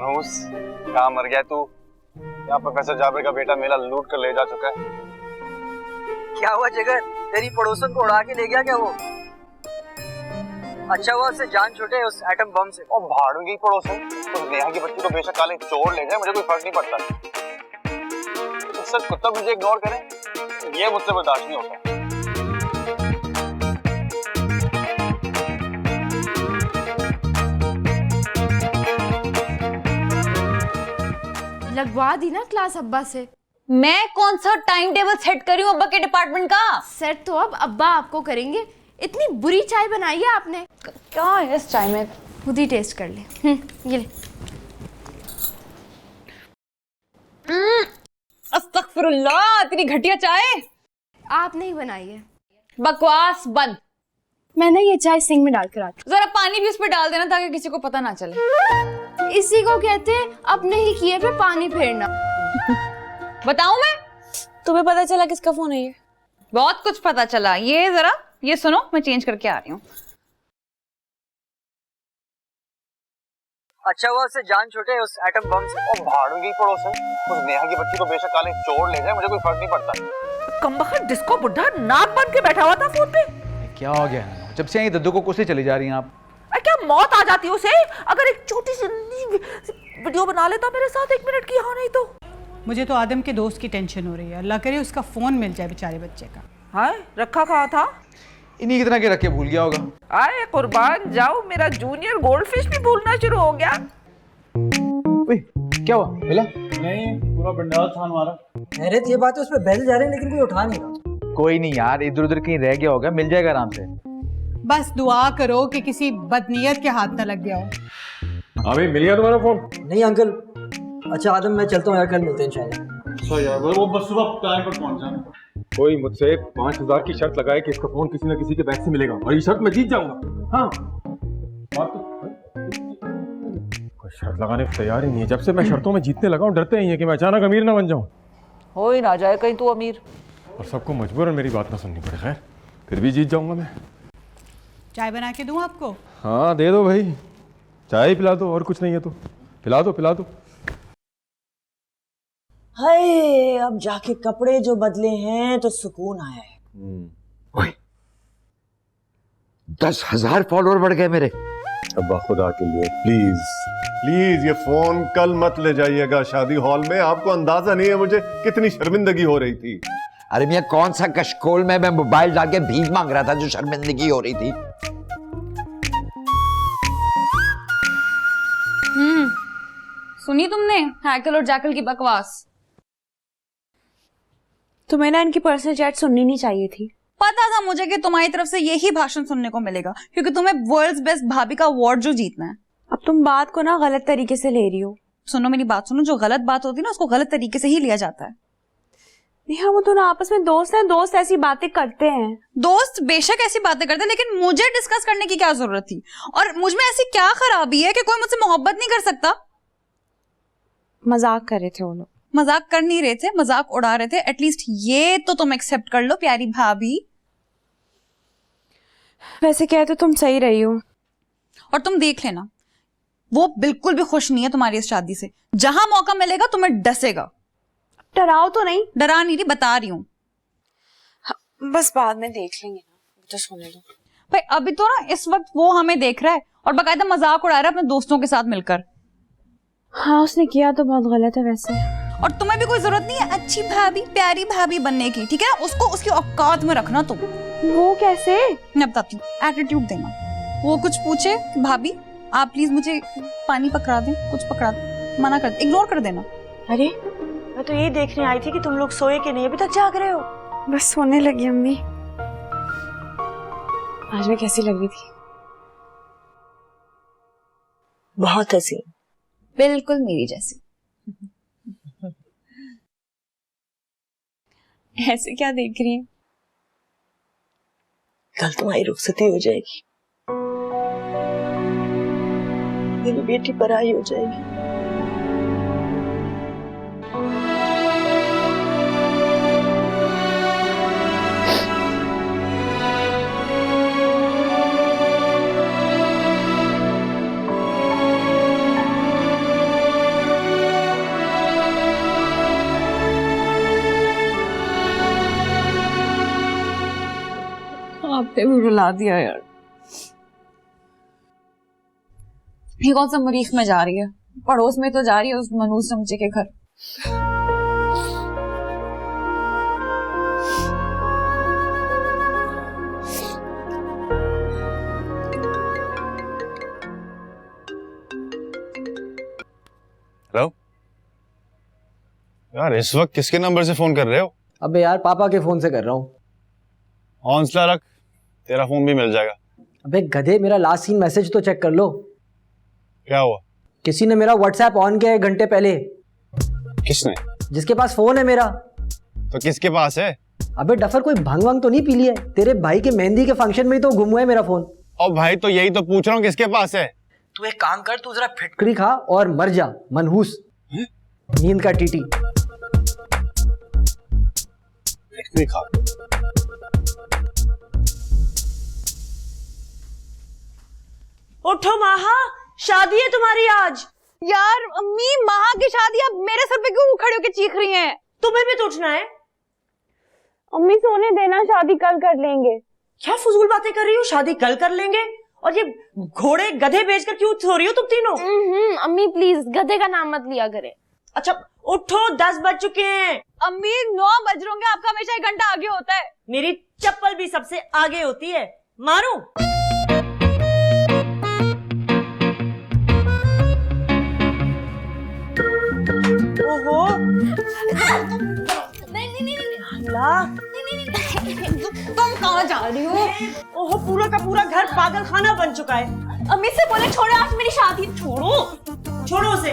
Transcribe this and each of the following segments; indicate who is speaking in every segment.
Speaker 1: मनहूस, कहाँ मर गया तू? यहाँ प्रोफेसर जाबिर का बेटा मेला लूट कर ले जा चुका है।
Speaker 2: क्या हुआ जिगर, तेरी पड़ोसन को उड़ा के ले गया क्या वो? अच्छा हुआ उससे जान छूटे उस एटम बम से।
Speaker 1: और भाड़ूंगी पड़ोसन, उस नेहा की बच्ची को बेशक काले चोर ले जाए, मुझे कोई फर्क नहीं पड़ता। सच कुत्ता मुझे इग्नोर करे, ये मुझसे बर्दाश्त नहीं होता।
Speaker 3: लगवा दी ना क्लास अब्बा से।
Speaker 4: मैं कौन सा टाइम टेबल सेट कर रही हूँ अब्बा के डिपार्टमेंट का?
Speaker 3: सेट तो अब अब्बा आपको करेंगे। इतनी बुरी चाय बनाई है आपने।
Speaker 4: क्या है इस चाय में?
Speaker 3: खुद ही टेस्ट कर ले। ये ले।
Speaker 4: अस्तगफिरुल्लाह, इतनी घटिया चाय
Speaker 3: आपने ही बनाई है।
Speaker 4: बकवास बंद।
Speaker 3: मैं ना ये चाय सिंक में डालकर आती
Speaker 4: जरा पानी भी उस पर डाल देना ताकि किसी को पता ना चले।
Speaker 3: इसी को कहते हैं अपने ही किए पे पानी फेरना।
Speaker 4: बताऊं मैं?
Speaker 5: तुम्हें पता चला किसका फोन है ये?
Speaker 4: बहुत कुछ पता चला। ये जरा ये सुनो, मैं चेंज करके आ रही हूँ।
Speaker 2: अच्छा हुआ उससे जान छूटे उस एटम बम से।
Speaker 1: और भाड़ूंगी पड़ोसन, उस नेहा की बच्ची को बेशक काले चोर ले जाए, मुझे कोई फर्क नहीं पड़ता।
Speaker 6: कमबख्त डिस्को बुड्ढा नाक बन के बैठा हुआ था फोन पे।
Speaker 7: क्या हो गया? जब से आई दद्दू को कुछ चली जा रही हैं आप।
Speaker 6: क्या मौत आ जाती है उसे अगर एक छोटी सी वीडियो बना लेता मेरे साथ 1 मिनट की? हाँ नहीं तो।
Speaker 8: मुझे तो आदम के दोस्त की टेंशन हो रही है। अल्लाह करे उसका फोन मिल जाए बेचारे बच्चे का।
Speaker 6: हाँ रखा कहाँ था?
Speaker 7: इन्हीं की तरह के रखे भूल गया होगा।
Speaker 6: आए कुर्बान जाओ, मेरा जूनियर गोल्डफिश भी भूलना शुरू हो गया।
Speaker 7: क्या हुआ? मिला?
Speaker 9: नहीं, पूरा बंडाल था हमारा।
Speaker 2: हैरत ये बात है, उसमें बेल जा रहे हैं लेकिन कोई उठा नहीं रहा।
Speaker 7: कोई नहीं यार, इधर उधर कहीं रह गया होगा, मिल जाएगा आराम से।
Speaker 8: बस दुआ करो कि किसी बदनीयत के हाथ न लग गया हो।
Speaker 9: अभी मिल गया तुम्हारा फोन?
Speaker 2: नहीं अंकल। अच्छा आदम, मैं चलता हूँ यार, कल मिलते हैं इंशाल्लाह।
Speaker 9: अच्छा यार, वो बस सुबह टाइम पर पहुंच जाना। कोई मुझसे 5000 की शर्त लगाए कि इसका फोन किसी न किसी के बैग से मिलेगा और ये शर्त मैं जीत जाऊंगा। हाँ बात तो कोई शर्त लगाने को तैयार ही नहीं है। जब से मैं शर्तों में जीतने लगा हूँ, डरते ही है कि मैं अचानक अमीर ना बन जाऊँ।
Speaker 6: हो ही ना जाए कहीं तू अमीर।
Speaker 9: और सबको मजबूरन मेरी बात ना सुननी पड़े। खैर फिर भी जीत जाऊंगा मैं।
Speaker 8: चाय बना के दूं आपको?
Speaker 9: हाँ दे दो भाई, चाय ही पिला दो, और कुछ नहीं है तो पिला दो पिला दो।
Speaker 5: हाय, अब जाके कपड़े जो बदले हैं तो सुकून आया है।
Speaker 10: 10,000 फॉलोअर बढ़ गए मेरे।
Speaker 11: अब्बा खुदा के लिए प्लीज प्लीज ये फोन कल मत ले जाइएगा शादी हॉल में। आपको अंदाजा नहीं है मुझे कितनी शर्मिंदगी हो रही थी।
Speaker 10: अरे मियां, कौन सा कशकोल में मैं मोबाइल डाल के भीख मांग रहा था जो शर्मिंदगी हो रही थी।
Speaker 4: सुनी तुमने हैकल और जैकल की बकवास?
Speaker 5: तुम्हें ना इनकी पर्सनल चैट सुननी नहीं चाहिए थी।
Speaker 4: पता था मुझे कि तुम्हारी तरफ से यही भाषण सुनने को मिलेगा, क्योंकि तुम्हें वर्ल्ड्स बेस्ट भाभी का अवार्ड जो जीतना है।
Speaker 5: अब तुम बात को ना गलत तरीके से ले रही हो।
Speaker 4: सुनो मेरी बात सुनो, जो गलत बात होती है ना उसको गलत तरीके से ही लिया जाता है।
Speaker 5: नेहा, वो दोनों आपस में दोस्त हैं, दोस्त ऐसी बातें करते हैं।
Speaker 4: दोस्त बेशक ऐसी बातें करते हैं, लेकिन मुझे डिस्कस करने की क्या जरूरत थी? और मुझ में ऐसी क्या खराबी है कि कोई मुझसे मोहब्बत नहीं कर सकता?
Speaker 5: मजाक कर रहे थे वो लोग।
Speaker 4: मजाक कर नहीं रहे थे, मजाक उड़ा रहे थे। एटलीस्ट ये तो तुम एक्सेप्ट कर लो प्यारी भाभी।
Speaker 5: वैसे कह तो तुम सही रही हो।
Speaker 4: और तुम देख लेना, वो बिल्कुल भी खुश नहीं है तुम्हारी इस शादी से। जहां मौका मिलेगा तुम्हें डसेगा।
Speaker 5: डराओ तो नहीं।
Speaker 4: डरा नहीं रही, बता रही हूँ।
Speaker 5: बस बाद में देख लेंगे ना, तो सुन लो
Speaker 4: भाई। अभी तो ना इस वक्त वो हमें देख रहा है और बकायदा मजाक उड़ा रहा है अपने दोस्तों के साथ मिलकर।
Speaker 5: हाँ उसने किया तो बहुत गलत है वैसे।
Speaker 4: और तुम्हें भी कोई जरूरत नहीं है अच्छी भाभी प्यारी भाभी बनने की, ठीक है? उसको उसकी औकात में रखना तुम।
Speaker 5: वो कैसे?
Speaker 4: मैं बताती हूँ। एटीट्यूड देना। वो कुछ पूछे कि भाभी आप प्लीज मुझे पानी पकड़ा दें, कुछ पकड़ा दें, मना कर दे, इग्नोर कर देना।
Speaker 5: अरे मैं तो ये देखने आई थी कि तुम लोग सोए कि नहीं, अभी तक जाग रहे हो। बस सोने लगी अम्मी। आज मैं कैसी लग रही थी? बहुत हसीन।
Speaker 4: बिल्कुल मेरी जैसी।
Speaker 5: ऐसे क्या देख रही है? कल तुम्हारी रुखसती हो जाएगी, मेरी बेटी पराई हो जाएगी।
Speaker 4: भी रुला दिया यार। ये कौन सा मरीख में जा रही है? पड़ोस में तो जा रही है उस मनूस चमचे के घर।
Speaker 1: हेलो यार, इस वक्त किसके नंबर से फोन कर रहे हो?
Speaker 2: अबे यार पापा के फोन से कर रहा हूँ।
Speaker 1: हौसला रख, तेरा फोन भी मिल जाएगा।
Speaker 2: अबे गधे, मेरा लास्ट सीन मैसेज तो चेक कर लो।
Speaker 1: क्या हुआ?
Speaker 2: किसी ने मेरा व्हाट्सएप ऑन किया 1 घंटे पहले।
Speaker 1: किसने?
Speaker 2: जिसके पास फोन है मेरा।
Speaker 1: तो किसके पास है?
Speaker 2: अबे डफर, कोई भंग वंग तो नहीं पी ली है? तेरे भाई के मेहंदी के फंक्शन में ही तो गुम हुआ है मेरा फोन।
Speaker 1: और भाई तो यही तो पूछ रहा हूँ, किसके पास है?
Speaker 2: तू एक काम कर, तू जरा फिटकरी खा और मर जा मनहूस, नींद का टीटी।
Speaker 1: फिटकरी खा।
Speaker 5: उठो माहा, शादी है तुम्हारी आज।
Speaker 4: यार अम्मी, माँ की शादी अब मेरे सर पे क्यों खड़े होके चीख रही हैं?
Speaker 5: तुम्हें भी तो उठना है।
Speaker 12: अम्मी सोने देना, शादी कल कर लेंगे।
Speaker 5: क्या फजूल बातें कर रही हो? शादी कल कर लेंगे? और ये घोड़े गधे बेचकर क्यों सो रही हो तुम तीनों?
Speaker 3: अम्मी प्लीज गधे का नाम मत लिया करे।
Speaker 5: अच्छा उठो, 10 बज चुके हैं।
Speaker 4: अम्मी 9 बज रहे होंगे, आपका हमेशा 1 घंटा आगे होता है।
Speaker 5: मेरी चप्पल भी सबसे आगे होती है। मारूं? ओहो,
Speaker 4: तुम कहाँ जा रही हो?
Speaker 5: ओहो, पूरा का पूरा घर पागल खाना बन चुका है।
Speaker 4: अम्मी से बोले छोड़ो, आज मेरी शादी।
Speaker 5: छोड़ो उसे।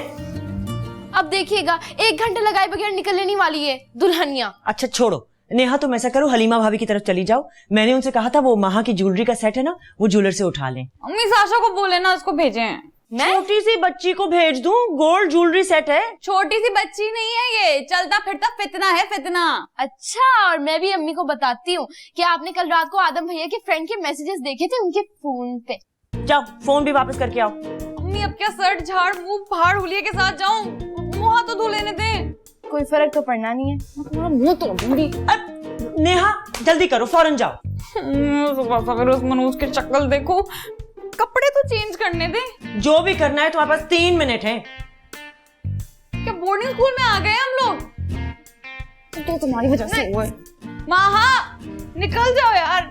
Speaker 3: अब देखिएगा 1 घंटा लगाए बगैर निकल लेने वाली है दुल्हनिया।
Speaker 5: अच्छा छोड़ो नेहा, तुम ऐसा करो, हलीमा भाभी की तरफ चली जाओ। मैंने उनसे कहा था वो महा की ज्वेलरी का सेट है ना, वो ज्वेलर से उठा लें।
Speaker 4: अम्मी साशा को बोले ना, उसको भेजें।
Speaker 5: छोटी सी बच्ची को भेज दूं? गोल्ड ज्वेलरी सेट है।
Speaker 4: छोटी सी बच्ची नहीं है ये, चलता फिरता फितना है, फितना।
Speaker 3: अच्छा, और मैं भी अम्मी को बताती हूँ कि आपने कल रात को आदम भैया के फ्रेंड के मैसेजेस देखे थे उनके फोन पे।
Speaker 5: जाओ फोन भी वापस करके आओ।
Speaker 4: अम्मी अब क्या शर्ट झाड़ मुंह फाड़ हुलिये के साथ जाऊं? मुंह तो धो लेने दे।
Speaker 3: कोई फर्क तो पड़ना नहीं है। तुम्हारा मुंह तो दूंगी।
Speaker 5: नेहा जल्दी करो, फौरन जाओ।
Speaker 4: सुबह सवेरे उस मनोज की शक्ल देखो, कपड़े तो चेंज करने दे।
Speaker 5: जो भी करना है तुम्हारे पास 3 मिनट है।
Speaker 4: क्या बोर्डिंग स्कूल में आ गए हम लोग? तो तुम्हारी वजह से हुआ है। माहा निकल जाओ यार।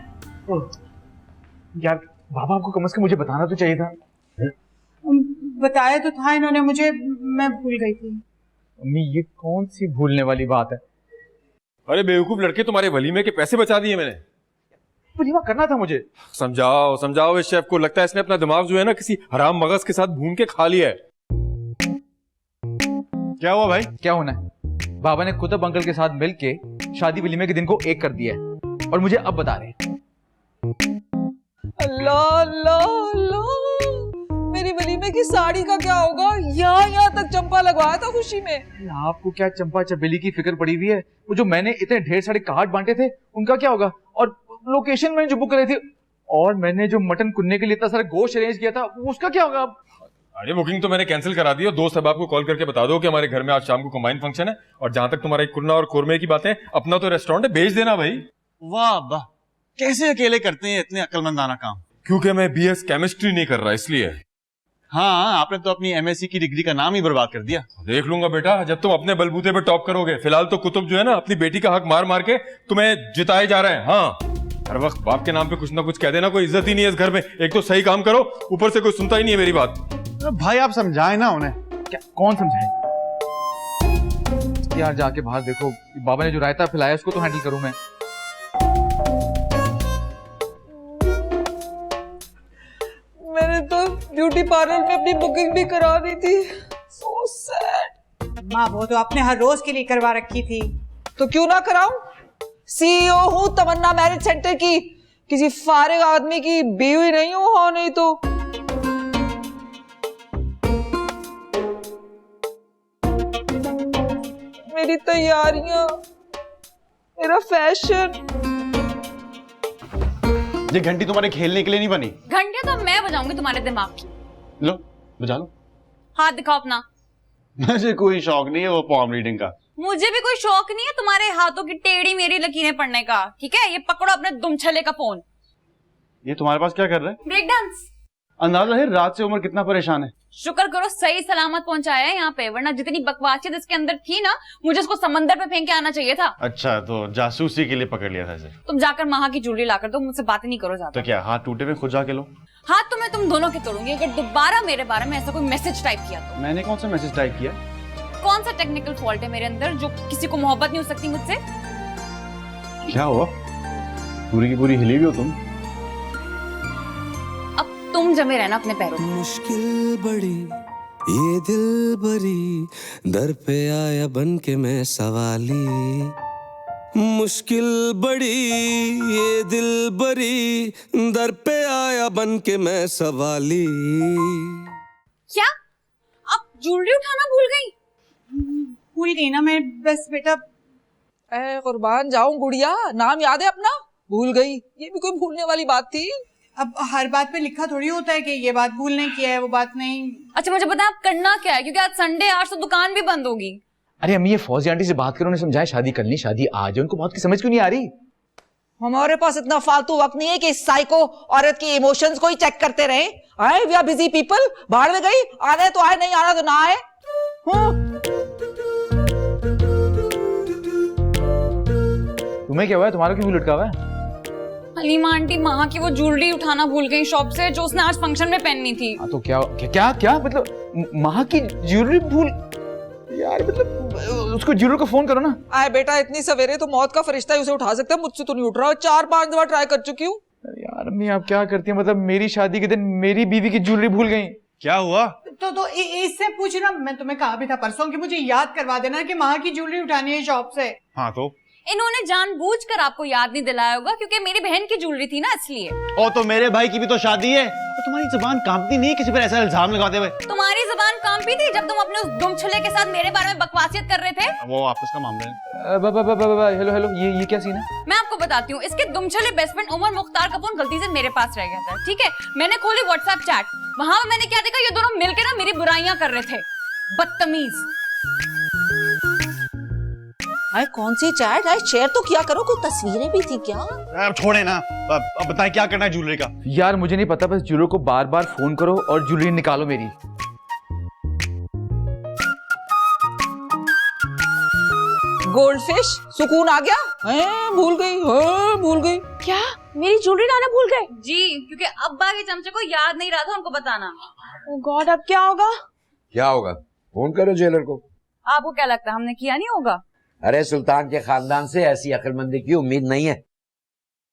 Speaker 7: यार बाबा, आपको कम से कम मुझे बताना तो चाहिए था।
Speaker 8: बताया तो था इन्होंने मुझे, मैं भूल गई थी।
Speaker 7: अम्मी ये कौन सी भूलने वाली बात है?
Speaker 9: अरे बेवकूफ लड़के, तुम्हारे वलीमे के पैसे बचा दिए मैंने।
Speaker 7: वलीमा करना था मुझे।
Speaker 9: समझाओ समझाओ इस शेफ को, लगता है इसने अपना दिमाग जो है ना किसी हराम मगज के साथ भून के खा लिया है।
Speaker 1: क्या हुआ भाई?
Speaker 7: क्या होना है? बाबा ने कुतुब अंकल के साथ मिलके शादी वलीमे के दिन को 1 कर दिया है और मुझे अब बता रहे हैं।
Speaker 6: अल्लाह अल्लाह अल्लाह, मेरी वलीमे की साड़ी का क्या होगा? यहाँ तक चंपा लगवाया था खुशी में।
Speaker 7: आपको क्या चंपा चबेली की फिक्र पड़ी हुई है? वो जो मैंने इतने ढेर सारे कार्ड बांटे थे उनका क्या होगा? और लोकेशन मैंने जो बुक करी थी, और मैंने जो मटन कुन्ने के लिए इतना सारा गोश्त अरेंज किया था, उसका क्या होगा?
Speaker 9: अरे बुकिंग तो मैंने कैंसिल करा दी। दोस्त अब आपको कॉल करके बता दो कि हमारे घर में आज शाम को कंबाइन फंक्शन है। और जहां तक तुम्हारे कुन्ना और कोरमे की बातें, अपना तो रेस्टोरेंट है, भेज देना भाई।
Speaker 1: वाह वाह, कैसे अकेले करते हैं इतने अक्लमंदाना काम?
Speaker 9: क्योंकि मैं BS केमिस्ट्री नहीं कर रहा इसलिए।
Speaker 1: हाँ, आपने तो अपनी MSc की डिग्री का नाम ही बर्बाद कर दिया।
Speaker 9: देख लूंगा बेटा, जब तुम अपने बलबूते पे टॉप करोगे। फिलहाल तो कुतुब जो है ना, अपनी बेटी का हक मार मार के तुम्हें जिताए जा रहे हैं। हाँ, हर वक्त बाप के नाम पे कुछ ना कुछ कह देना, कोई इज्जत ही नहीं है इस घर में। एक तो सही काम करो, ऊपर से कोई सुनता ही नहीं है मेरी बात।
Speaker 1: तो भाई आप समझाए ना उन्हें।
Speaker 7: क्या कौन समझाए? यार जाके बाहर देखो, बाबा ने जो रायता खिलाया उसको तो हैंडल करूं मैं।
Speaker 6: मैंने तो ब्यूटी पार्लर में अपनी बुकिंग भी करा दी थी। So sad।
Speaker 8: माँ वो तो आपने हर रोज के लिए करवा रखी थी।
Speaker 6: तो क्यों ना कराऊं? CEO हूँ तमन्ना मैरिज सेंटर की, किसी फारिग आदमी की बीवी नहीं हूँ। हो नहीं तो मेरी तैयारियां, मेरा फैशन।
Speaker 1: ये घंटी तुम्हारे खेलने के लिए नहीं बनी।
Speaker 4: घंटे तो मैं बजाऊंगी तुम्हारे दिमाग की।
Speaker 1: लो बजा लो।
Speaker 4: हाथ दिखाओ अपना।
Speaker 1: मुझे कोई शौक नहीं है वो पॉम रीडिंग का।
Speaker 4: मुझे भी कोई शौक नहीं है तुम्हारे हाथों की टेढ़ी मेरी लकीरें पढ़ने का। ठीक है, ये पकड़ो अपने दुमछले का फोन।
Speaker 1: ये तुम्हारे पास क्या कर रहा है?
Speaker 4: Break dance.
Speaker 1: अंदाजा है रात से उमर कितना परेशान है।
Speaker 4: शुक्र करो सही सलामत पहुंचाया है यहाँ पे, वरना जितनी बकवासियत इसके अंदर थी ना, मुझे उसको समंदर पे फेंक के आना चाहिए था।
Speaker 1: अच्छा, तो जासूसी के लिए पकड़ लिया था इसे।
Speaker 4: तुम जाकर महा की ज्वेलरी लाकर दो, मुझसे बातें नहीं करो ज्यादा।
Speaker 1: तो क्या हाथ टूटे में खुद जाके लो?
Speaker 4: हाथ तो मैं तुम दोनों के तोड़ूंगी अगर दोबारा मेरे बारे में ऐसा कोई मैसेज टाइप किया तो।
Speaker 1: मैंने कौन सा मैसेज टाइप किया?
Speaker 4: कौन सा टेक्निकल फॉल्ट है मेरे अंदर जो किसी को मोहब्बत नहीं हो सकती मुझसे?
Speaker 1: क्या हुआ? पूरी की पूरी हिली भी हो तुम।
Speaker 4: अब तुम जमे रहना अपने पैरों पे।
Speaker 13: मुश्किल बड़ी ये दिल बरी, दर पे आया बन के मैं सवाली। मुश्किल बड़ी ये दिल बरी, दर पे आया बन के मैं सवाली।
Speaker 4: क्या आप ज्वेलरी उठाना भूल गई?
Speaker 8: भूल गई ना मैं, बस बेटा।
Speaker 6: ए कुर्बान जाऊं गुड़िया, नाम याद है अपना? भूल गई? ये भी कोई भूलने वाली बात थी?
Speaker 8: अब हर बात पे लिखा थोड़ी होता है कि ये बात भूलने की है, वो बात नहीं।
Speaker 4: अच्छा मुझे पता है आप करना क्या है, क्योंकि आज संडे, आज तो दुकान भी बंद होगी।
Speaker 7: अरे अम्मी, ये फौजी आंटी से बात करो, उन्हें समझाए शादी करनी, शादी आज है, उनको बात की समझ क्यों नहीं आ रही?
Speaker 6: हमारे पास इतना फालतू वक्त नहीं है कि इस साइको औरत की इमोशंस को ही चेक करते रहे। आए वी आर बिजी पीपल, बाहर में गई, आना है तो आए, नहीं आना तो ना आए।
Speaker 7: तुम्हें क्या हुआ है? तुम्हारा क्यों मुंह लटका हुआ है?
Speaker 4: हलीमा आंटी महा की वो ज्वेलरी उठाना भूल गई शॉप से, जो उसने आज फंक्शन में पहननी थी।
Speaker 7: तो क्या क्या क्या, क्या मतलब महा की ज्वेलरी भूल? यार मतलब उसको ज्वेलर को फोन करो ना।
Speaker 6: आए बेटा, इतनी सवेरे तो मौत का फरिश्ता ही उसे उठा सकता है, मुझसे तो नहीं उठ रहा। 4-5 दफा ट्राई कर चुकी हूँ।
Speaker 7: यार अम्मी आप क्या करती हैं? मतलब मेरी शादी के दिन मेरी बीवी की ज्वेलरी भूल गई, क्या हुआ?
Speaker 8: तो इससे पूछना, मैं तुम्हें कहा भी था परसों कि मुझे याद करवा देना कि माँ की ज्वेलरी उठानी है शॉप से।
Speaker 1: हाँ तो
Speaker 4: इन्होंने जानबूझकर आपको याद नहीं दिलाया होगा, क्योंकि मेरी बहन की ज्वेलरी थी ना, इसलिए।
Speaker 1: ओ तो मेरे भाई की भी तो शादी है, और तुम्हारी जुबान कांपती नहीं किसी पर ऐसा इल्जाम लगाते हुए?
Speaker 4: तुम्हारी जुबान कांपी थी जब तुम अपने उस दुमछुले के साथ मेरे बारे में बकवासियत कर रहे थे।
Speaker 1: वो आपस का मामला है।
Speaker 7: हेलो हेलो, ये क्या सीन है?
Speaker 4: मैं आपको बताती हूँ, इसके दुमछुले बेस्ट फ्रेंड उमर मुख्तार का फोन गलती से मेरे पास रह गया था, ठीक है? मैंने खोली व्हाट्सएप चैट, वहां मैंने क्या देखा, ये दोनों मिलकर ना मेरी बुराइयां कर रहे थे, बदतमीज।
Speaker 6: आए कौन सी चैट? आए शेयर तो किया करो, कोई तस्वीरें भी थी क्या?
Speaker 1: अब छोड़े ना, अब बताएं क्या करना है ज्वेलरी का?
Speaker 7: यार मुझे नहीं पता, बस ज्वेलर को बार बार फोन करो और ज्वेलरी निकालो मेरी।
Speaker 6: गोल्डफिश, सुकून आ गया? भूल गई, भूल गई।
Speaker 4: क्या मेरी ज्वेलरी लाना भूल गए? जी, क्योंकि अब्बा के चमचे को याद नहीं रहा था उनको बताना।
Speaker 12: ओह गॉड, अब क्या होगा?
Speaker 10: क्या होगा? फोन करो ज्वेलर को।
Speaker 4: आपको क्या लगता है हमने किया नहीं होगा?
Speaker 10: अरे सुल्तान के खानदान से ऐसी अक्लमंदी की उम्मीद नहीं है।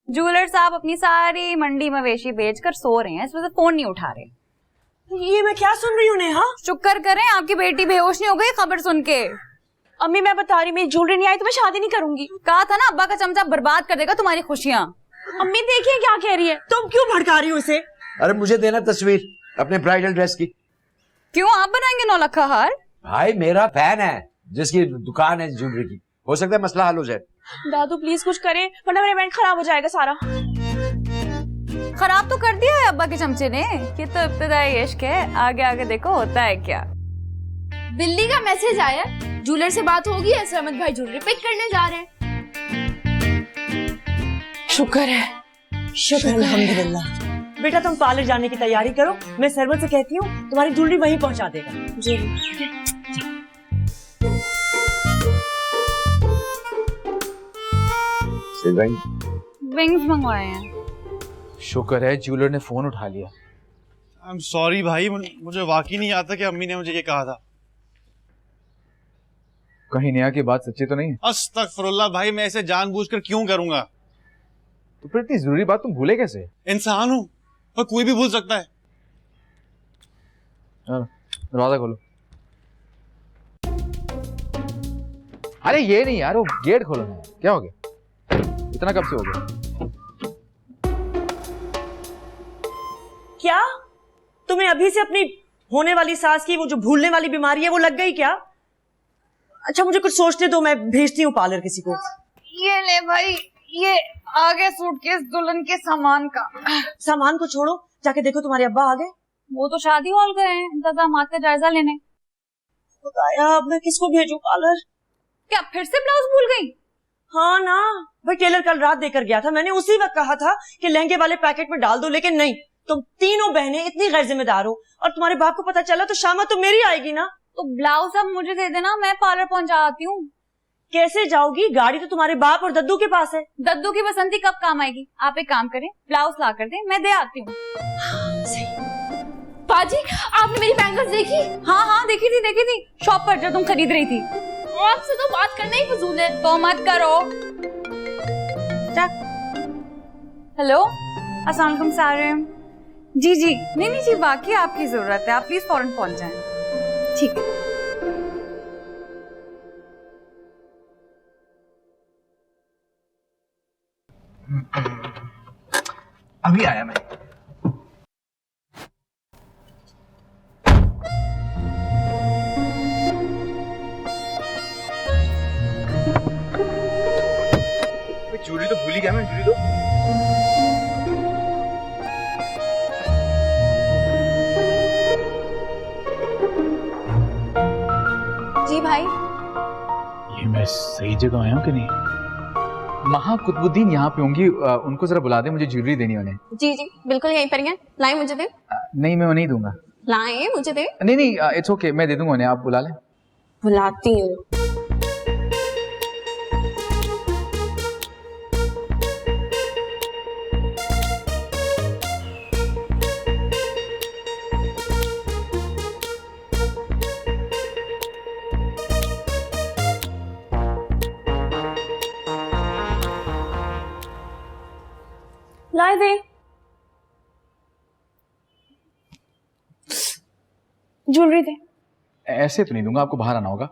Speaker 4: ज्वेलर साहब अपनी सारी मंडी मवेशी बेचकर सो रहे हैं, इस वजह से फोन नहीं उठा रहे।
Speaker 5: ये मैं क्या सुन रही हूँ नेहा?
Speaker 4: शुक्र करें आपकी बेटी बेहोश नहीं हो गई खबर सुन के।
Speaker 12: अम्मी मैं बता रही, मेरी ज्वेलरी नहीं आई तो मैं शादी नहीं करूंगी।
Speaker 4: कहा था ना, अब्बा का चमचा बर्बाद कर देगा तुम्हारी खुशियाँ।
Speaker 12: अम्मी देखिए क्या कह रही है।
Speaker 5: तुम क्यों भड़का रही हो उसे?
Speaker 10: अरे मुझे देना तस्वीर अपने ब्राइडल ड्रेस की।
Speaker 4: क्यों, आप बनाएंगे 9 लाख हार?
Speaker 10: भाई मेरा फैन है जिसकी दुकान है ज्वेलरी की, हो सकता है मसला हल हो जाए।
Speaker 12: दादू प्लीज कुछ करें, वरना मेरा इवेंट खराब हो जाएगा सारा।
Speaker 4: खराब तो कर दिया है अब्बा के चमचे ने, ये तो इब्तिदाई इश्क है, आगे आगे देखो होता है क्या।
Speaker 3: बिल्ली का मैसेज आया, ज्वेलर से बात होगी है, सहमत भाई ज्वेलरी पिक करने जा रहे हैं।
Speaker 5: शुक्र है, शुक्र अल्हम्दुलिल्लाह। बेटा तुम पार्लर जाने की तैयारी करो, मैं सरवर से कहती हूँ तुम्हारी ज्वेलरी वहीं पहुँचा देगा।
Speaker 12: जी
Speaker 4: विंग्स मंगवाए हैं।
Speaker 7: शुक्र है ज्वेलर ने फोन उठा लिया।
Speaker 1: आई एम सॉरी भाई, मुझे वाकई नहीं आता कि अम्मी ने मुझे ये कहा था।
Speaker 7: कहीं नेहा की बात सच्ची तो नहीं है?
Speaker 1: अस्तगफुरुल्लाह भाई, मैं ऐसे जानबूझकर क्यों करूंगा?
Speaker 7: तो फिर इतनी जरूरी बात तुम भूले कैसे?
Speaker 1: इंसान हूं और कोई भी भूल सकता है।
Speaker 7: दरवाजा खोलो। अरे ये नहीं यार, वो गेट खोलो ना। क्या हो गया? इतना कब से हो गया?
Speaker 5: क्या तुम्हें अभी से अपनी होने वाली सास की वो जो भूलने वाली बीमारी है वो लग गई क्या? अच्छा मुझे कुछ सोचने दो, मैं भेजती हूँ पार्लर किसी को।
Speaker 4: ये ले भाई, ये आगे सूटकेस दुल्हन के सामान का।
Speaker 5: सामान को छोड़ो, जाके देखो तुम्हारे अब्बा आ गए।
Speaker 4: वो तो शादी हॉल गए हैं इंतजामात का जायजा लेने।
Speaker 5: बताया अब मैं किसको भेजूं पार्लर?
Speaker 4: क्या फिर से ब्लाउज भूल गई?
Speaker 5: हाँ ना भाई, टेलर कल रात देकर गया था, मैंने उसी वक्त कहा था कि लहंगे वाले पैकेट में डाल दो, लेकिन नहीं, तुम तीनों बहनें इतनी गैर जिम्मेदार हो, और तुम्हारे बाप को पता चला तो शामा तो मेरी आएगी ना।
Speaker 4: तो ब्लाउज अब मुझे दे देना, मैं पार्लर पहुंचा आती हूँ।
Speaker 5: कैसे जाओगी? गाड़ी तो तुम्हारे बाप और दद्दू के पास है।
Speaker 4: दद्दू की बसंती कब काम आएगी? आप एक काम करें, ब्लाउज ला कर दे, मैं दे आती हूँ।
Speaker 3: बाजी, आपने मेरी बैंगल्स देखी?
Speaker 4: हाँ हाँ देखी थी शॉप पर जब तुम खरीद रही थी।
Speaker 3: आपसे तो बात करना ही फजूल है।
Speaker 4: तो मत करो। हेलो, अस्सलाम वालेकुम सारिम। जी नहीं जी, बाकी आपकी जरूरत है, आप प्लीज फौरन पहुंच जाएं। ठीक है।
Speaker 7: अभी आया मैं। ज्वेलरी तो भूल ही गया मैं, ज्वेलरी तो।
Speaker 4: जी भाई,
Speaker 7: ये मैं सही जगह आया हूँ कि नहीं? महाकुतुबुद्दीन यहाँ पे होंगी, उनको जरा बुला दे, मुझे ज्वेलरी देनी उन्हें।
Speaker 3: जी बिल्कुल यहीं पर हैं। लाएं मुझे दे।
Speaker 7: नहीं, मैं उन्हें ही दूंगा।
Speaker 3: लाएं मुझे दे।
Speaker 7: नहीं, इट्स ओके, मैं दे दूंगा उन्हें, आप बुला लें।
Speaker 3: बुलाती हूँ। लाए दे। ज्वेलरी दे।
Speaker 7: ऐसे तो नहीं दूंगा, आपको बाहर आना होगा।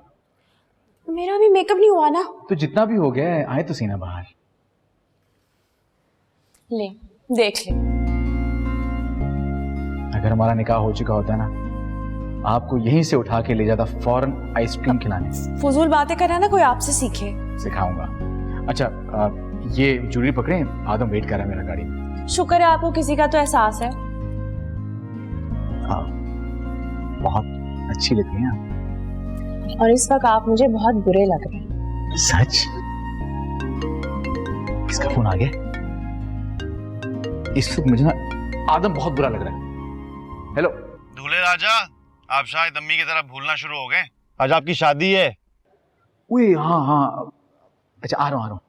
Speaker 3: मेरा अभी मेकअप नहीं हुआ ना।
Speaker 7: तो जितना भी हो गया है, आए तो सीना बाहर।
Speaker 3: ले, देख ले।
Speaker 7: अगर हमारा निकाह हो चुका होता ना, आपको यहीं से उठा के ले जाता फौरन आइसक्रीम खिलाने।
Speaker 3: फजूल बातें करना ना, कोई आपसे सीखे।
Speaker 7: सिखाऊंगा। अच्छा, ये ज्वेलरी पकड़े, आदम वेट कर रहा है मेरा गाड़ी में।
Speaker 3: शुक्र है आपको किसी का तो एहसास है।
Speaker 7: हाँ, बहुत अच्छी लगती हैं आप।
Speaker 3: और इस वक्त आप मुझे बहुत बुरे लग रहे हैं।
Speaker 7: सच? किसका फोन आ गया? इस वक्त मुझे ना आदम बहुत बुरा लग रहा है। हेलो
Speaker 1: दूल्हे राजा, आप शायद अम्मी की तरह भूलना शुरू हो गए। आज आपकी शादी है।
Speaker 7: हाँ, अच्छा आ रहा हूँ।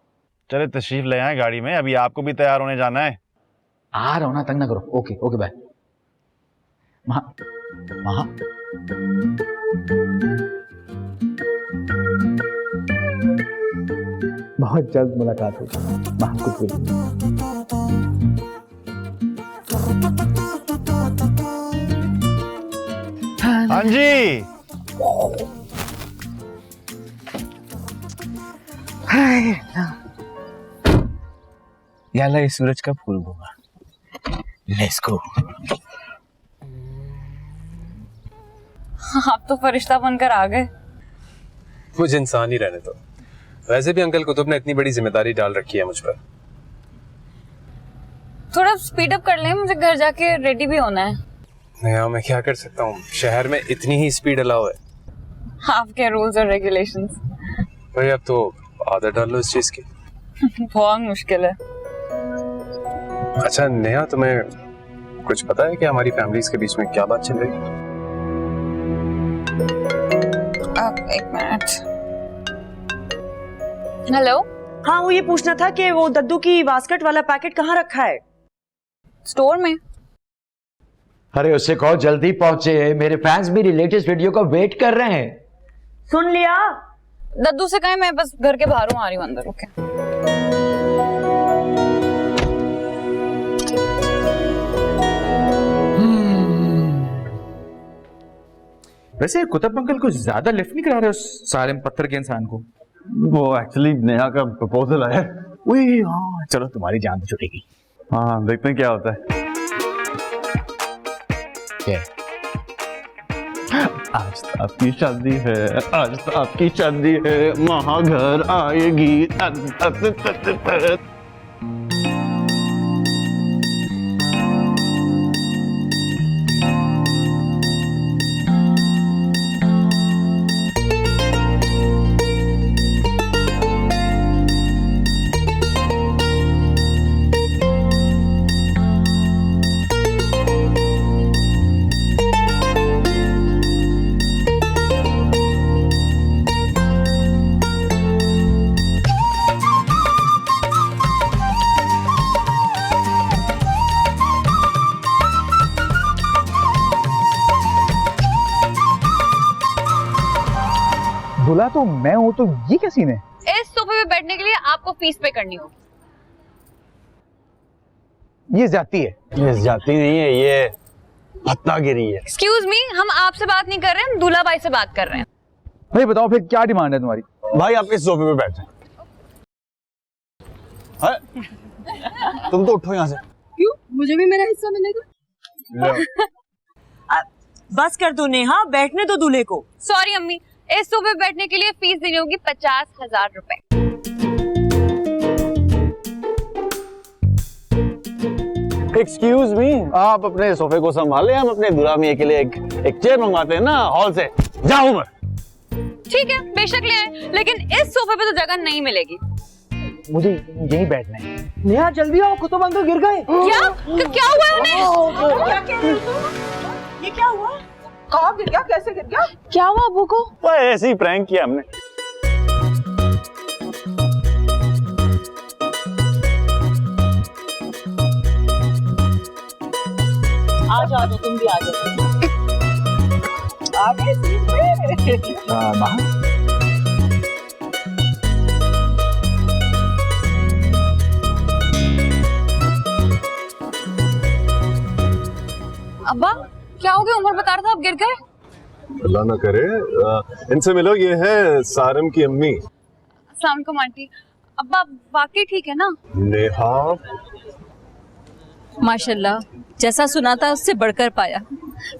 Speaker 1: चले तशरीफ ले आए गाड़ी में, अभी आपको भी तैयार होने जाना है।
Speaker 7: आ रहा हूँ ना, तंग ना करो। Okay bye. महा बहुत जल्द मुलाकात होगी।
Speaker 1: हाँ जी।
Speaker 7: याला ये सूरज का फूल होगा। Let's go.
Speaker 4: आप तो फरिश्ता बनकर आ गए।
Speaker 9: मुझे इंसान ही रहने दो। वैसे भी अंकल कुतुब ने इतनी बड़ी जिम्मेदारी डाल रखी है मुझ पर।
Speaker 4: थोड़ा स्पीड अप कर लें, मुझे घर जाके रेडी भी होना है।
Speaker 9: नहीं, मैं क्या कर सकता हूँ, शहर में इतनी ही स्पीड अलाउ है।
Speaker 4: आपके रूल्स और रेगुलेशंस।
Speaker 9: भाई अब तो आदत डाल लो इस चीज की।
Speaker 4: बहुत मुश्किल है।
Speaker 9: अच्छा नेहा, तुम्हें कुछ पता है कि हमारी फैमिलीज के बीच में क्या बात चल रही है?
Speaker 4: एक मिनट। हेलो।
Speaker 5: हाँ, वो ये पूछना था कि वो दद्दू की बास्केट वाला पैकेट कहाँ रखा है?
Speaker 4: स्टोर में।
Speaker 10: अरे उससे कहो जल्दी पहुंचे, मेरे फैंस मेरी लेटेस्ट वीडियो का वेट कर रहे हैं।
Speaker 5: सुन लिया?
Speaker 4: दद्दू से कहें मैं बस घर के बाहर हूँ, आ रही हूँ अंदर। ओके।
Speaker 7: वैसे कुतुब अंकल कुछ ज्यादा लिफ्ट नहीं करा रहे उस सालिम पत्थर के इंसान को।
Speaker 1: वो एक्चुअली नेहा का प्रपोजल है।
Speaker 7: हाँ, चलो तुम्हारी जान तो छुटेगी।
Speaker 1: हाँ, देखते हैं क्या होता है।
Speaker 7: क्या?
Speaker 1: आज तो आपकी शादी है, आज तो आपकी शादी है, महा घर आएगी।
Speaker 7: मेरा तो मैं हूँ, तो ये क्या सीन है?
Speaker 4: इस सोफे पे बैठने के लिए आपको फीस पे करनी होगी।
Speaker 7: ये जाती है।
Speaker 1: ये जाती नहीं है, ये भत्तागिरी है।
Speaker 4: एक्सक्यूज मी, हम आपसे बात नहीं कर रहे हैं, हम दूल्हा भाई से बात कर रहे हैं।
Speaker 7: भाई बताओ फिर क्या डिमांड है तुम्हारी?
Speaker 1: भाई आप इस सोफे पे बैठे। तुम तो उठो यहाँ से।
Speaker 3: क्यों? मुझे भी मेरा हिस्सा मिलेगा।
Speaker 5: बस कर दो नेहा, बैठने दो दूल्हे को।
Speaker 4: सॉरी अम्मी, इस सोफे पे बैठने के लिए फीस देनी होगी 50,000 रुपए।
Speaker 1: एक्सक्यूज मी, आप अपने सोफे को संभाले, हम अपने दूल्हा मियां के लिए एक चेयर मंगवाते हैं ना हॉल से। जाओ मैं।
Speaker 4: ठीक है, बेशक ले आए, लेकिन इस सोफे पे तो जगह नहीं मिलेगी।
Speaker 7: मुझे यहीं बैठना है।
Speaker 2: नेहा जल्दी आओ, कुतुब अंकल गिर गए।
Speaker 4: क्या हुआ उन्हें?
Speaker 5: ये क्या हुआ?
Speaker 6: कहाँ गिर गया? कैसे गिर गया?
Speaker 3: क्या हुआ अबू को?
Speaker 1: ऐसे ही प्रैंक किया हमने।
Speaker 5: आ जाओ, तुम भी आ जाओ। आगे
Speaker 4: अब्बा क्या हो गया? उमर बता रहा था आप गिर गए।
Speaker 11: अल्लाह ना करे। इनसे मिलो, ये है सारम की अम्मी।
Speaker 4: अस्सलाम वालेकुम आंटी। अब्बा वाकई ठीक है ना?
Speaker 11: नेहा
Speaker 14: माशाल्लाह, जैसा सुना था उससे बढ़कर पाया।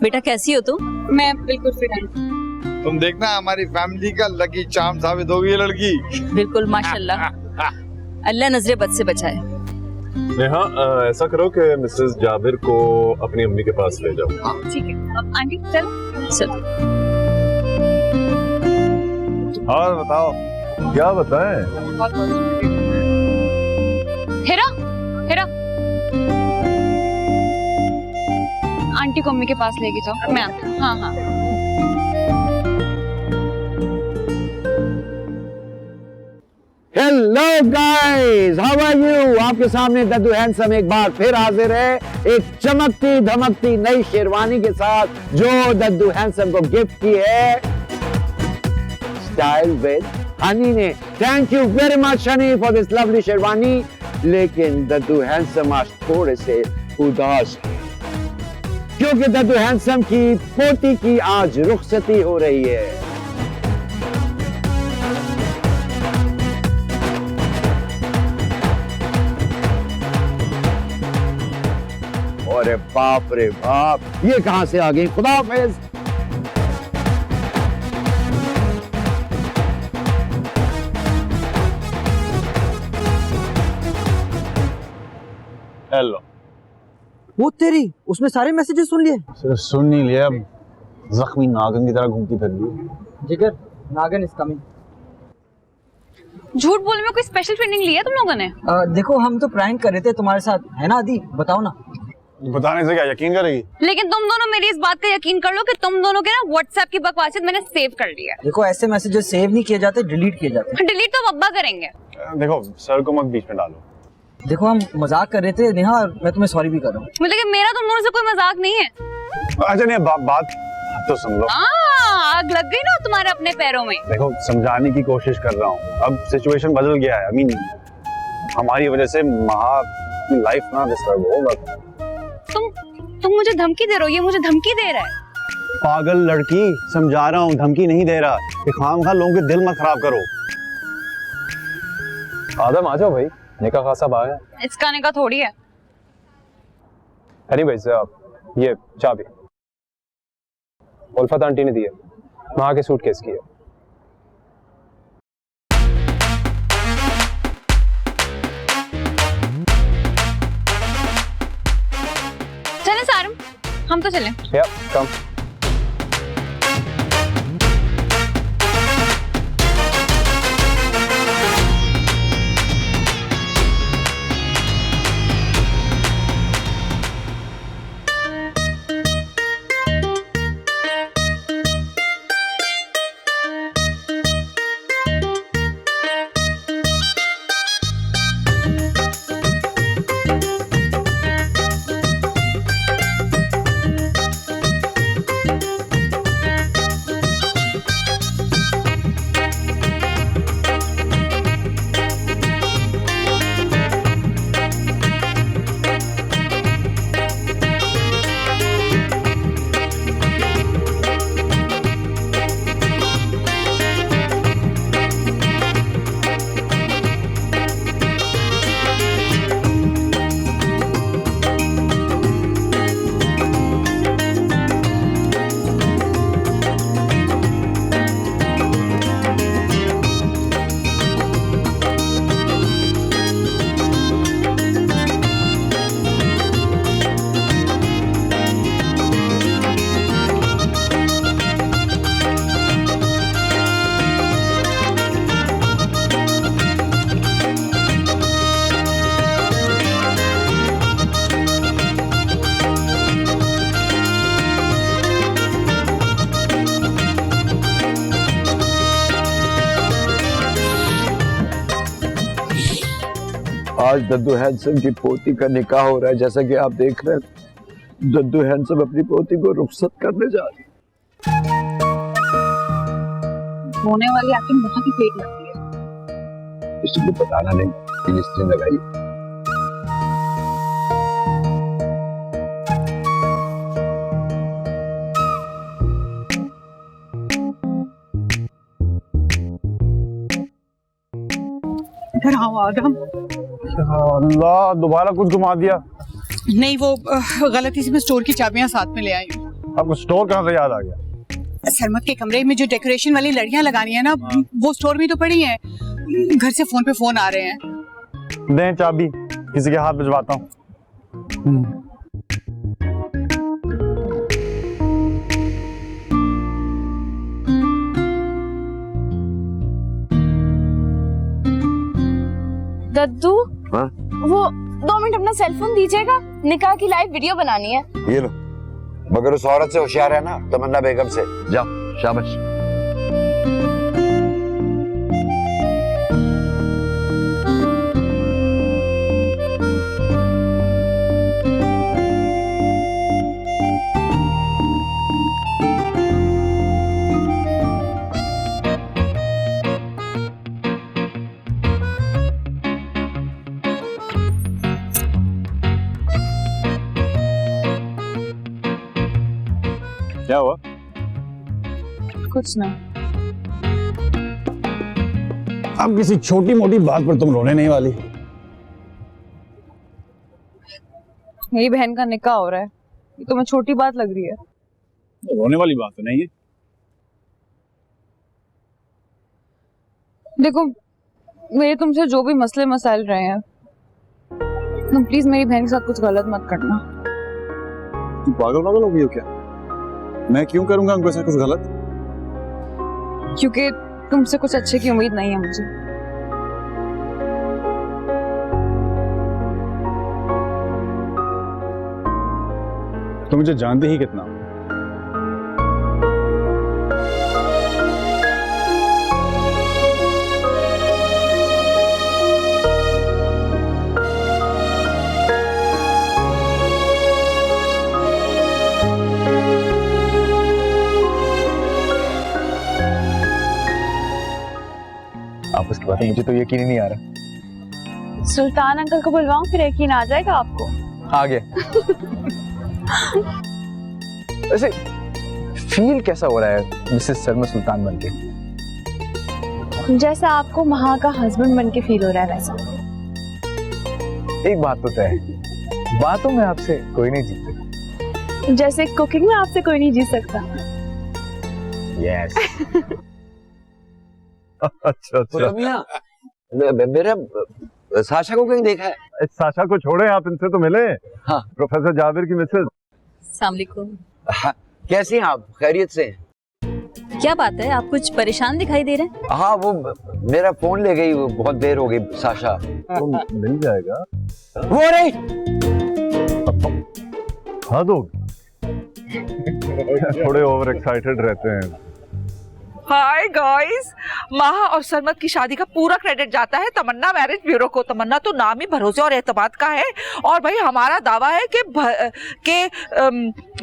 Speaker 14: बेटा कैसी हो तुम?
Speaker 4: मैं बिल्कुल फिट हूँ।
Speaker 15: तुम देखना हमारी फैमिली का लकी चार्म साबित होगी ये लड़की।
Speaker 14: बिल्कुल माशाल्लाह। अल्लाह नजरे बद से बचाए।
Speaker 11: नेहा ऐसा करो कि मिसेस जाबिर को अपनी अम्मी के पास ले जाओ।
Speaker 4: ठीक है अब आंटी चलो।
Speaker 11: और बताओ क्या बताएं?
Speaker 4: हेरा हेरा, आंटी को अम्मी के पास लेके जाओ। मैं आती हूँ। हाँ हाँ।
Speaker 10: Hello guys, how are you? आपके सामने दद्दू हैंडसम एक बार फिर हाजिर है एक चमकती धमकती नई शेरवानी के साथ जो दद्दू हैंडसम को गिफ्ट की है स्टाइल विद हनी ने। Thank you very much Honey for this lovely sherwani. लेकिन दद्दू हैंडसम आज थोड़े से उदास है क्योंकि दद्दू हैंडसम की पोती की आज रुखसती हो रही है। अरे बाप रे बाप, ये कहां से आ गई? खुदा हाफिज।
Speaker 1: हेलो।
Speaker 2: वो तेरी, उसमें सारे मैसेजेस सुन लिए?
Speaker 1: सिर्फ सुन नहीं लिया, जख्मी नागिन की तरह घूमती फिर रही।
Speaker 2: जिगर, नागिन इज कमिंग।
Speaker 4: झूठ बोलने में कोई स्पेशल ट्रेनिंग ली है तुम लोगों ने?
Speaker 2: देखो हम तो प्रैंक कर रहे थे तुम्हारे साथ, है ना आदि? बताओ ना।
Speaker 1: बताने से क्या यकीन करेगी?
Speaker 4: लेकिन तुम दोनों मेरी इस बात का यकीन कर लो कि तुम दोनों के ना व्हाट्सएप की बकवासियत मैंने सेव कर लिया है।
Speaker 2: देखो ऐसे मैसेजेस सेव नहीं किए जाते, डिलीट किए जाते।
Speaker 4: डिलीट तो अब्बा करेंगे।
Speaker 1: देखो सर को मत बीच में डालो।
Speaker 2: देखो हम मजाक कर रहे थे नेहा, मैं तुम्हें सॉरी भी कर रहा हूँ।
Speaker 4: मतलब मेरा तुम दोनों से कोई मजाक नहीं है।
Speaker 1: अच्छा नहीं, बात तो सुन लो।
Speaker 4: आग लग गई ना तुम्हारे अपने पैरों में।
Speaker 1: देखो समझाने की कोशिश कर रहा हूँ, अब सिचुएशन बदल गया है। आई मीन हमारी वजह से महा की लाइफ ना डिस्टर्ब होगा।
Speaker 4: तुम मुझे धमकी दे रहे हो? ये मुझे धमकी दे रहा है?
Speaker 1: पागल लड़की, समझा रहा हूँ, धमकी नहीं दे रहा कि खामखा लोगों के दिल मत खराब करो।
Speaker 9: आदम आ जाओ भाई, निकाह खासा आ गया।
Speaker 4: इसका निकाह थोड़ी है।
Speaker 9: एनीवेज ये चाबी उल्फत आंटी ने दी है, वहां के सूटकेस की है।
Speaker 4: चले सारम, हम तो चलें।
Speaker 9: या कम।
Speaker 10: आज दद्दू हैंडसम की पोती का निकाह हो रहा है। जैसा कि आप देख रहे हैं, दद्दू हैंडसम अपनी पोती को रुखसत करने जा रही है।
Speaker 14: रोने वाली एक्टिंग बहुत ही पेट लगती है।
Speaker 10: किसी को बताना नहीं, फिलिस्तीन लगाई।
Speaker 8: इधर आओ आदम।
Speaker 9: अल्लाह, दोबारा कुछ घुमा दिया।
Speaker 8: नहीं, वो गलती से मैं स्टोर की चाबियां साथ में ले आई हूँ।
Speaker 9: आपको स्टोर कहाँ से याद आ गया?
Speaker 8: सरमत के कमरे में जो डेकोरेशन वाली लड़ियां लगानी है ना, वो स्टोर में तो पड़ी हैं। घर से फोन पे फोन आ रहे हैं।
Speaker 9: दें चाबी, किसी के हाथ भिजवाता हूँ।
Speaker 3: दद्दू,
Speaker 10: हाँ?
Speaker 3: वो 2 मिनट अपना सेलफोन दीजिएगा, निकाह की लाइव वीडियो बनानी है।
Speaker 10: ये लो, मगर उस औरत से होशियार है ना, तमन्ना बेगम से। जाओ, शाबाश।
Speaker 9: क्या हुआ?
Speaker 14: कुछ नहीं।
Speaker 9: अब किसी छोटी मोटी बात पर तुम रोने नहीं वाली।
Speaker 14: मेरी बहन का निकाह हो रहा है, ये तो मैं छोटी बात लग रही है।
Speaker 9: रोने वाली बात तो नहीं है।
Speaker 14: देखो, मेरे तुमसे जो भी मसले मसाइल रहे हैं, तुम प्लीज मेरी बहन के साथ कुछ गलत मत करना।
Speaker 9: तुम पागल हो गई हो क्या? मैं क्यों करूंगा उनके साथ कुछ गलत?
Speaker 14: क्योंकि तुमसे कुछ अच्छे की उम्मीद नहीं है मुझे।
Speaker 9: तो मुझे जानते ही कितना। आप उसकी बातें, मुझे तो यकीन ही नहीं आ रहा।
Speaker 12: सुल्तान अंकल को बुलवाऊं, फिर यकीन आ जाएगा आपको।
Speaker 9: आ गया। वैसे फील कैसा हो रहा है मिसेस शर्मा सुल्तान बनके?
Speaker 12: जैसा आपको वहां का हस्बैंड बन के फील हो रहा है वैसा।
Speaker 9: एक बात तो तय है, बातों में आपसे कोई नहीं जीतता।
Speaker 12: जैसे कुकिंग में आपसे कोई नहीं जीत सकता।
Speaker 9: यस।
Speaker 10: अच्छा अच्छा। मेरा साशा को कहीं देखा है?
Speaker 11: साशा को छोड़े, आप इनसे तो मिले।
Speaker 10: हाँ।
Speaker 11: प्रोफेसर जाबिर की मिसेज।
Speaker 14: अस्सलाम वालेकुम।
Speaker 10: हाँ, कैसी हैं आप? खैरियत से?
Speaker 14: क्या बात है, आप कुछ परेशान दिखाई दे रहे हैं?
Speaker 10: हाँ, वो मेरा फोन ले गई, वो बहुत देर हो गई साशा।
Speaker 11: तो मिल जाएगा।
Speaker 10: वो रही।
Speaker 11: हाँ दो। थोड़े ओवर एक्साइटेड रहते हैं।
Speaker 6: हाय गाइस, माहा और सरमत की शादी का पूरा क्रेडिट जाता है तमन्ना मैरिज ब्यूरो को। तमन्ना तो नाम ही भरोसे और एतमाद का है, और भाई हमारा दावा है कि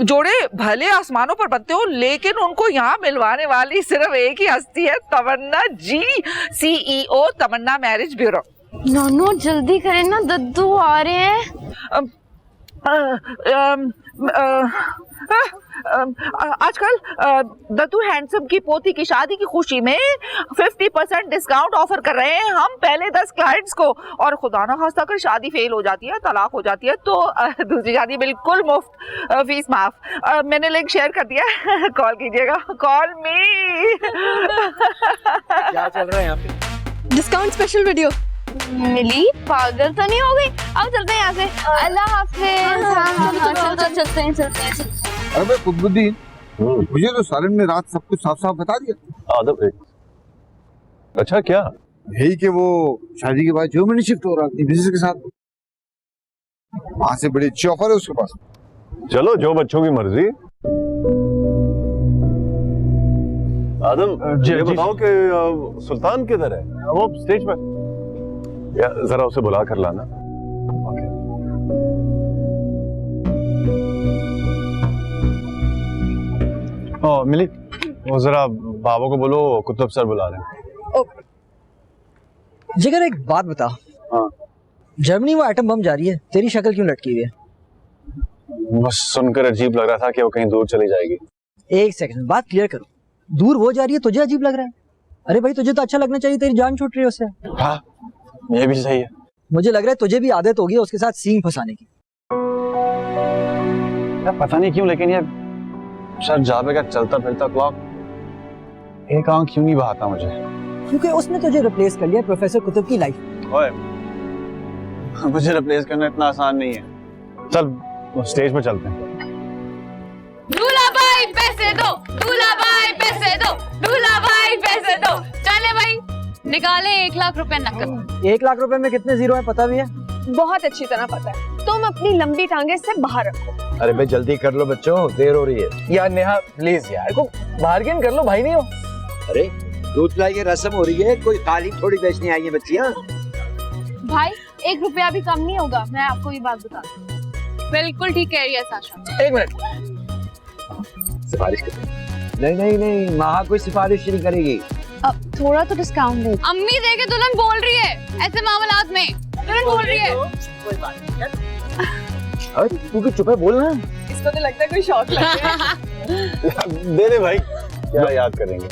Speaker 6: जोड़े भले आसमानों पर बनते हो, लेकिन उनको यहाँ मिलवाने वाली सिर्फ एक ही हस्ती है, तमन्ना जी, CEO तमन्ना मैरिज ब्यूरो।
Speaker 3: नोनो जल्दी करें ना, दद्दू आ रहे हैं।
Speaker 6: आजकल दद्दू हैंडसम की पोती की शादी की खुशी में 50% डिस्काउंट ऑफर कर रहे हैं हम पहले 10 क्लाइंट्स को, और खुदा ना खास्ता अगर शादी फेल हो जाती है, तलाक हो जाती है, तो दूसरी शादी बिल्कुल मुफ्त, फीस माफ। मैंने लिंक शेयर कर दिया, कॉल कीजिएगा, कॉल मी।
Speaker 10: क्या चल रहा है यहाँ पे?
Speaker 3: डिस्काउंट स्पेशल वीडियो मिली, पागल तो नहीं हो गई? अब चलते हैं यहाँ से। अल्लाह हाफिज। चलते हैं।
Speaker 15: अरे कुतुबुद्दीन, मुझे तो सालन ने रात सब कुछ साफ साफ बता दिया।
Speaker 11: आदब एक। अच्छा क्या?
Speaker 15: यही कि वो शादी के बाद जो मैंने शिफ्ट हो रहा अपनी बिजनेस के साथ, वहां से बड़ी अच्छी ऑफर है उसके पास।
Speaker 11: चलो, जो बच्चों की मर्जी। आदम, ये बताओ कि सुल्तान किधर है?
Speaker 9: वो स्टेज पर।
Speaker 11: जरा उसे बुला कर लाना। मिली, वो जरा बाबा को बोलो कुतुब सर बुला रहे हैं।
Speaker 2: जिगर एक बात बता।
Speaker 11: हाँ।
Speaker 2: जर्मनी वो एटम बम जा रही है, तेरी शक्ल क्यों लटकी हुई है?
Speaker 11: बस सुनकर अजीब लग रहा था कि वो कहीं दूर चली जाएगी।
Speaker 2: एक सेकंड, बात क्लियर करो। दूर वो जा रही है, तुझे अजीब लग रहा है? अरे भाई तुझे तो अच्छा लगना चाहिए, तेरी जान छूट रही है उससे।
Speaker 11: हाँ, ये भी सही है।
Speaker 2: मुझे लग रहा है तुझे भी आदत होगी उसके साथ सींग फंसाने की।
Speaker 11: पता नहीं क्यों, लेकिन ये सर जावे का चलता फिरता क्लॉक एक आंख क्यों नहीं बहाता मुझे।
Speaker 2: क्योंकि उसने तुझे रिप्लेस कर लिया प्रोफेसर कुतुब की लाइफ।
Speaker 11: ओए, मुझे रिप्लेस करना इतना आसान नहीं है। चल स्टेज पे चलते हैं।
Speaker 4: दूल्हा भाई पैसे दो, दूल्हा भाई पैसे दो, दूल्हा भाई पैसे दो। चले भाई, निकाले 1 लाख रुपए नकद।
Speaker 2: 1 लाख रुपए में कितने जीरो है पता भी है?
Speaker 12: बहुत अच्छी तरह पता है। तुम अपनी लंबी टांगे से बाहर रखो।
Speaker 15: अरे भाई जल्दी कर लो बच्चों, देर हो रही है।
Speaker 7: यार नेहा प्लीज यार, को बार्गेन कर लो, भाई नहीं हो।
Speaker 10: अरे दूध पिलाई की रस्म हो रही है, कोई खाली थोड़ी बेचने आई है बच्चियां।
Speaker 12: भाई 1 रुपया भी कम नहीं होगा, मैं आपको ये बात बता दूं।
Speaker 4: बिल्कुल ठीक कह रही है साशा।
Speaker 7: 1 मिनट,
Speaker 10: सिफारिश कर। नहीं नहीं नहीं, महा कोई सिफारिश नहीं करेगी।
Speaker 12: अब थोड़ा तो डिस्काउंट दे।
Speaker 4: अम्मी देखे दुल्हन बोल रही है ऐसे मामलात में, दुल्हन बोल रही है।
Speaker 10: कोई बात नहीं। अरे तू भी चुप है, बोलना।
Speaker 12: इसको तो लगता है कोई शौक लग गया।
Speaker 11: दे दे भाई, क्या याद करेंगे।